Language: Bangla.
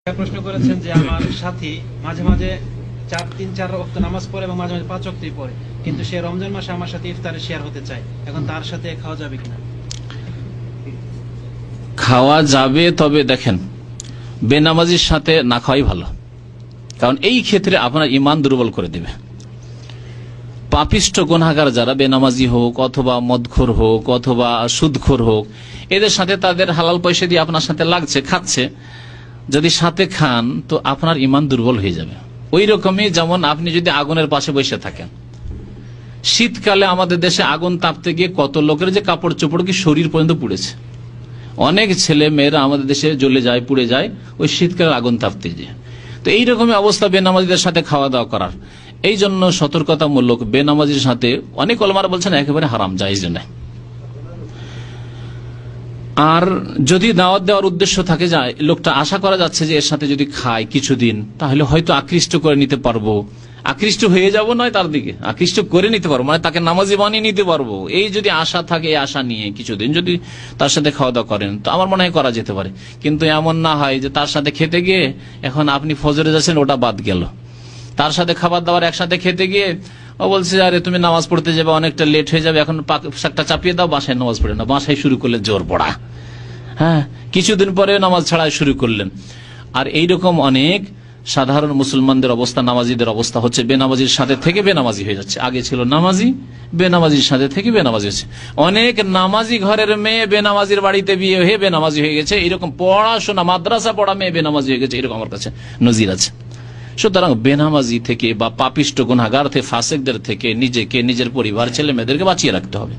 প্রশ্ন করেছেন যে আমার সাথী মাঝে মাঝে 3-4 ওয়াক্ত নামাজ পড়ে এবং মাঝে মাঝে 5 ওয়াক্তই পড়ে, কিন্তু সে রমজান মাসে আমার সাথে ইফতারে শেয়ার হতে চায়, এখন তার সাথে খাওয়া যাবে কিনা? খাওয়া যাবে, তবে দেখেন বেনামাজির সাথে না খাওয়াই ভালো, কারণ এই ক্ষেত্রে আপনার ঈমান দুর্বল করে দেবে। পাপিষ্ঠ গুনাহগার যারা বেনামাজি হোক অথবা মদখোর হোক অথবা সুদখোর হোক, এদের সাথে তাদের হালাল পয়সা দিয়ে আপনার সাথে লাগছে, খাচ্ছে, যদি সাথে খান তো আপনার ঈমান দুর্বল হয়ে যাবে। ওই রকমই যেমন আপনি যদি আগুনের পাশে বসে থাকেন, শীতকালে আমাদের দেশে আগুন তাপতে গিয়ে কত লোকের যে কাপড় চোপড় কি শরীর পর্যন্ত পুড়েছে, অনেক ছেলে মেয়েরা আমাদের দেশে জ্বলে যায়, পুড়ে যায় ওই শীতকালে আগুন তাপতে গিয়ে। তো এইরকমই অবস্থা বেনামাজিদের সাথে খাওয়া দাওয়া করার। এই জন্য সতর্কতামূলক, বেনামাজির সাথে অনেক ওলামারা বলছেন একেবারে হারাম, জায়েজ নয়। আর যদি দাওয়াত দেওয়ার উদ্দেশ্য থাকে, যায় লোকটা আশা করা যাচ্ছে যে এর সাথে যদি খায় কিছুদিন তাহলে হয়তো আকৃষ্ট করে নিতে পারবো, আকৃষ্ট হয়ে যাব, নয় তার দিকে আকৃষ্ট করে নিতে পারবো, মানে তাকে নামাজি বানিয়ে নিতে পারবো, এই যদি আশা থাকে, এই আশা নিয়ে কিছুদিন যদি তার সাথে খাওয়া দাওয়া করেন তো আমার মনে হয় করা যেতে পারে। কিন্তু এমন না হয় যে তার সাথে খেতে গিয়ে এখন আপনি ফজরে যাচ্ছেন, ওটা বাদ গেল। তার সাথে খাবার দাবার একসাথে খেতে গিয়ে ও বলছে আরে তুমি নামাজ পড়তে যাবে, অনেকটা লেট হয়ে যাবে, এখন শাকটা চাপিয়ে দাও, বাসায় নামাজ পড়ে না, বাসায় শুরু করলে জোর পড়া, হ্যাঁ কিছুদিন পরে নামাজ ছাড়া শুরু করলেন। আর এইরকম অনেক সাধারণ মুসলমানদের অবস্থা, নামাজিদের অবস্থা হচ্ছে বেনামাজির সাথে থেকে বেনামাজি হয়ে যাচ্ছে। আগে ছিল নামাজি, বেনামাজির সাথে থেকে বেনামাজি হচ্ছে। অনেক নামাজি ঘরের মেয়ে বেনামাজির বাড়িতে বিয়ে হয়ে বেনামাজি হয়ে গেছে। এরকম পড়াশোনা মাদ্রাসা পড়া মেয়ে বেনামাজি হয়ে গেছে, এরকম আমার কাছে নজির আছে। সুতরাং বেনামাজি থেকে বা পাপিষ্ট গুনাহগার থেকে, ফাসিকদের থেকে নিজেকে, নিজের পরিবার, ছেলে মেয়েদেরকে বাঁচিয়ে রাখতে হবে।